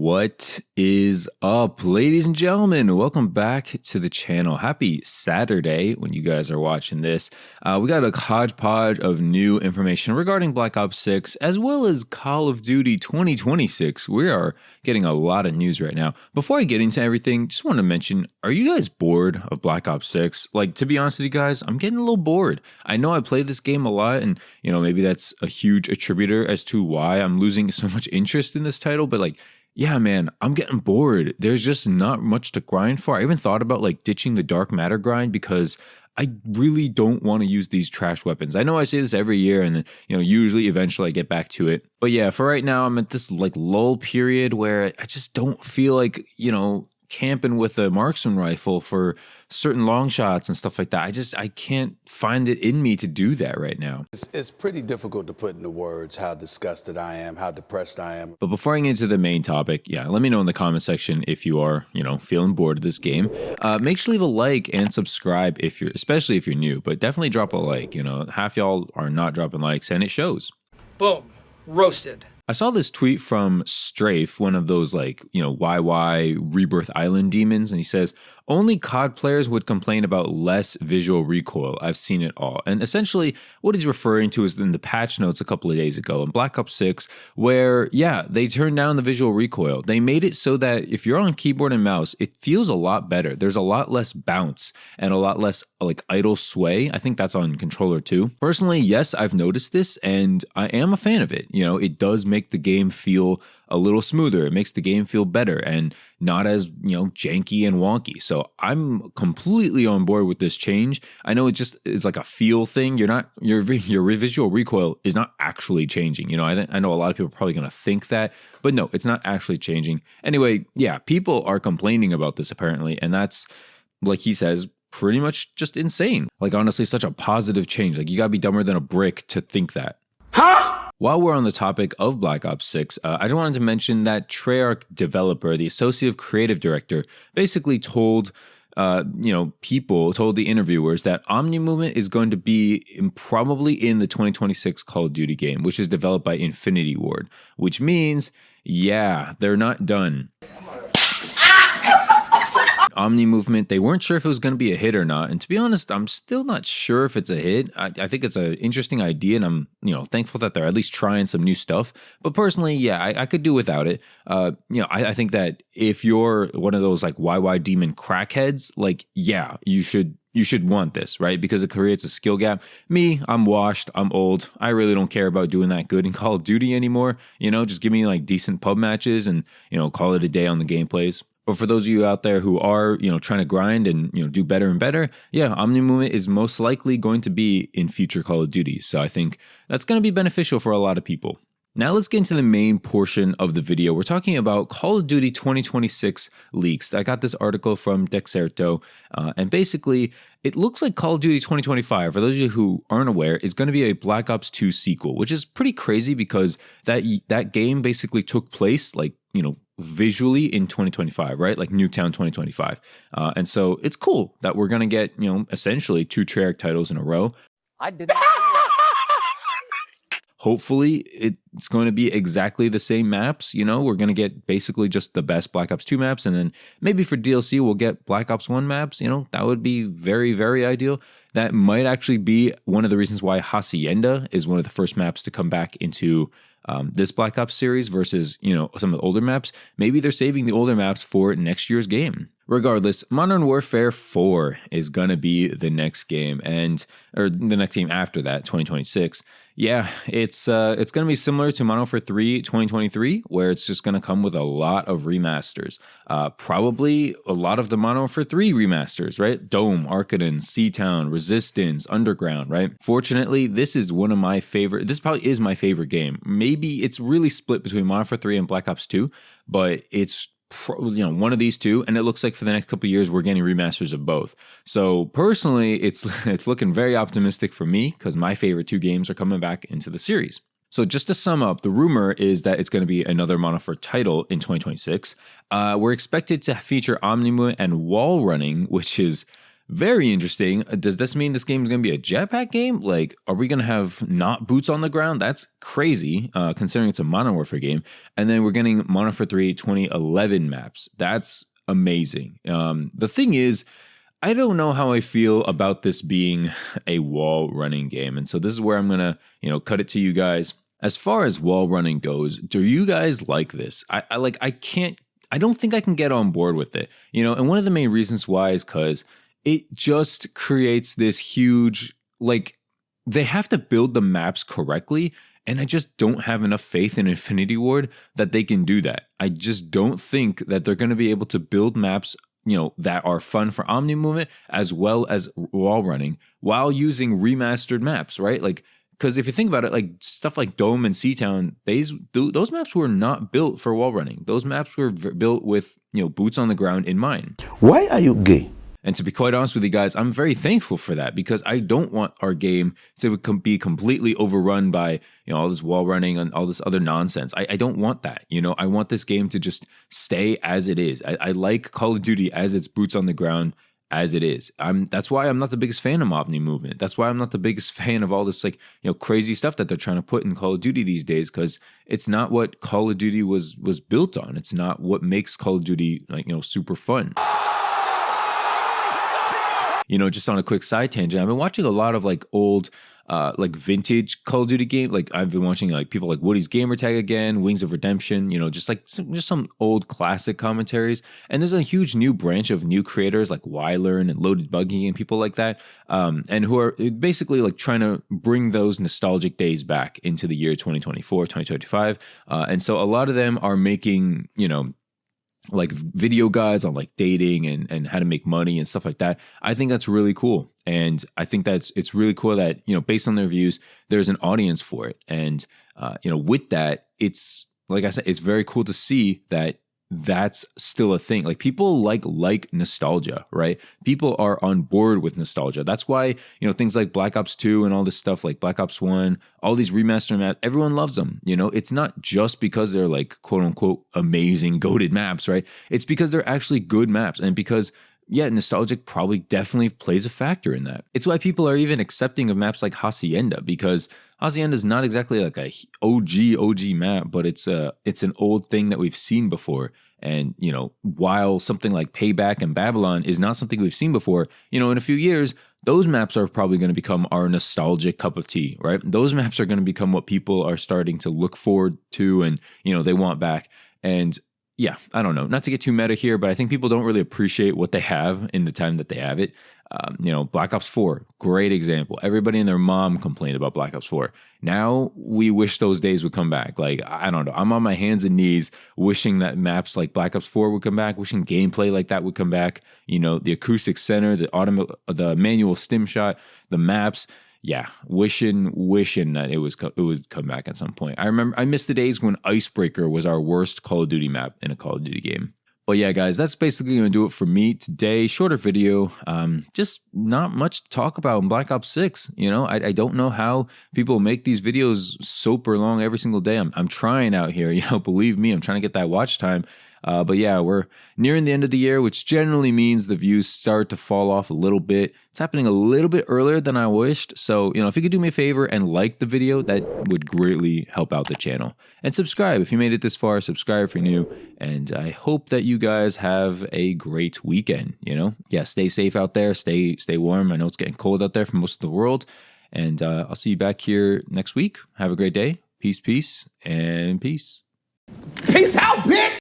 What is up, ladies and gentlemen? Welcome back to the channel. Happy Saturday when you guys are watching this. We got a hodgepodge of new information regarding Black Ops 6 as well as Call of Duty 2026. We are getting a lot of news right now. Before I get into everything, just want to mention, are you guys bored of Black Ops 6? Like, to be honest with you guys, I'm getting a little bored. I know I play this game a lot and, maybe that's a huge attributor as to why I'm losing so much interest in this title, but like, yeah, man, I'm getting bored. There's just not much to grind for. I even thought about like ditching the dark matter grind because I really don't want to use these trash weapons. I know I say this every year and usually eventually I get back to it. But yeah, for right now, I'm at this like lull period where I just don't feel like, camping with a marksman rifle for certain long shots and stuff like that. I can't find it in me to do that right now. It's pretty difficult to put into words how disgusted I am, how depressed I am. But before I get into the main topic, let me know in the comment section if you are, feeling bored of this game. Make sure to leave a like and subscribe especially if you're new, but definitely drop a like. Half y'all are not dropping likes and it shows. Boom. Roasted. I saw this tweet from Strafe, one of those YY Rebirth Island demons, and he says, only COD players would complain about less visual recoil. I've seen it all. And essentially what he's referring to is in the patch notes a couple of days ago in Black Ops 6, where, they turned down the visual recoil. They made it so that if you're on keyboard and mouse, it feels a lot better. There's a lot less bounce and a lot less idle sway. I think that's on controller too. Personally, yes, I've noticed this and I am a fan of it. It does make the game feel a little smoother. It makes the game feel better and not as, janky and wonky. So I'm completely on board with this change. I know it's like a feel thing. Your visual recoil is not actually changing. I know a lot of people are probably going to think that, but no, it's not actually changing. Anyway, people are complaining about this apparently. And that's, like he says, pretty much just insane. Like, honestly, such a positive change. Like, you gotta be dumber than a brick to think that. Huh? While we're on the topic of Black Ops 6, I just wanted to mention that Treyarch developer, the associate creative director, basically told the interviewers that omnimovement is going to be probably in the 2026 Call of Duty game, which is developed by Infinity Ward, which means, they're not done. Omnimovement, they weren't sure if it was going to be a hit or not. And to be honest, I'm still not sure if it's a hit. I think it's an interesting idea and I'm, thankful that they're at least trying some new stuff. But personally, I could do without it. I think that if you're one of those like YY demon crackheads, you should want this, right? Because it creates a skill gap. Me, I'm washed, I'm old. I really don't care about doing that good in Call of Duty anymore. Just give me like decent pub matches and, call it a day on the gameplays. But for those of you out there who are, trying to grind and, do better and better, omnimovement is most likely going to be in future Call of Duty. So I think that's going to be beneficial for a lot of people. Now let's get into the main portion of the video. We're talking about Call of Duty 2026 leaks. I got this article from Dexerto, and basically it looks like Call of Duty 2025, for those of you who aren't aware, is going to be a Black Ops 2 sequel, which is pretty crazy because that game basically took place visually in 2025, right? Like Nuketown 2025. And so it's cool that we're going to get, essentially 2 Treyarch titles in a row. I didn't. Hopefully it's going to be exactly the same maps. We're going to get basically just the best Black Ops 2 maps. And then maybe for DLC, we'll get Black Ops 1 maps. That would be very, very ideal. That might actually be one of the reasons why Hacienda is one of the first maps to come back into this Black Ops series versus, some of the older maps. Maybe they're saving the older maps for next year's game. Regardless, Modern Warfare 4 is going to be the next game or the next game after that, 2026. It's going to be similar to Modern Warfare 3 2023, where it's just going to come with a lot of remasters. Probably a lot of the Modern Warfare 3 remasters, right? Dome, Arcaden, Seatown, Resistance, Underground, right? Fortunately, this probably is my favorite game. Maybe it's really split between Modern Warfare 3 and Black Ops 2, but it's one of these two, and it looks like for the next couple of years we're getting remasters of both. So personally, it's looking very optimistic for me because my favorite 2 games are coming back into the series. So just to sum up, the rumor is that it's going to be another Modern Warfare title in 2026. We're expected to feature omnimovement and wall running, which is Very interesting. Does this mean this game is going to be a jetpack game? Like, are we going to have not boots on the ground? That's crazy, considering it's a Modern Warfare game. And then we're getting Modern Warfare 3 2011 maps. That's amazing. The thing is, I don't know how I feel about this being a wall running game. And so this is where I'm going to, cut it to you guys. As far as wall running goes, do you guys like this? I don't think I can get on board with it. And one of the main reasons why is because it just creates this huge, they have to build the maps correctly. And I just don't have enough faith in Infinity Ward that they can do that. I just don't think that they're going to be able to build maps, that are fun for Omni movement as well as wall running while using remastered maps, right? Because if you think about it, stuff like Dome and Seatown, those maps were not built for wall running. Those maps were built with, boots on the ground in mind. Why are you gay? And to be quite honest with you guys, I'm very thankful for that because I don't want our game to be completely overrun by, all this wall running and all this other nonsense. I don't want that. I want this game to just stay as it is. I like Call of Duty as its boots on the ground as it is. That's why I'm not the biggest fan of Omni movement. That's why I'm not the biggest fan of all this crazy stuff that they're trying to put in Call of Duty these days, because it's not what Call of Duty was built on. It's not what makes Call of Duty super fun. Just on a quick side tangent, I've been watching a lot of old, vintage Call of Duty game. I've been watching people like Woody's Gamertag again, Wings of Redemption, just some old classic commentaries. And there's a huge new branch of new creators like Wylearn and Loaded Buggy and people like that, and who are basically trying to bring those nostalgic days back into the year 2024, 2025. And so a lot of them are making, video guides on dating and how to make money and stuff like that. I think that's really cool. And I think it's really cool that, based on their views, there's an audience for it. And, with that, it's, like I said, it's very cool to see that that's still a thing. People like nostalgia, right? People are on board with nostalgia. That's why, things like Black Ops 2 and all this stuff like Black Ops 1, all these remastered maps, everyone loves them. It's not just because they're quote unquote amazing goated maps, right? It's because they're actually good maps, and because nostalgic probably definitely plays a factor in that. It's why people are even accepting of maps like Hacienda, because Hacienda is not exactly a OG map, but it's an old thing that we've seen before. And, while something like Payback and Babylon is not something we've seen before, in a few years, those maps are probably going to become our nostalgic cup of tea, right? Those maps are going to become what people are starting to look forward to and, they want back. And yeah, I don't know, not to get too meta here, but I think people don't really appreciate what they have in the time that they have it. Black Ops 4, great example. Everybody and their mom complained about Black Ops 4. Now we wish those days would come back. I don't know. I'm on my hands and knees wishing that maps like Black Ops 4 would come back, wishing gameplay like that would come back. The acoustic center, the manual stim shot, the maps. Yeah, wishing that it would come back at some point. I miss the days when Icebreaker was our worst Call of Duty map in a Call of Duty game. But yeah, guys, that's basically going to do it for me today. Shorter video, just not much to talk about in Black Ops 6. I don't know how people make these videos super long every single day. I'm trying out here, believe me, I'm trying to get that watch time. But yeah, we're nearing the end of the year, which generally means the views start to fall off a little bit. It's happening a little bit earlier than I wished. So, if you could do me a favor and like the video, that would greatly help out the channel. And subscribe if you made it this far. Subscribe if you're new. And I hope that you guys have a great weekend. Yeah, stay safe out there. Stay warm. I know it's getting cold out there for most of the world. And I'll see you back here next week. Have a great day. Peace, and peace. Peace out, bitch!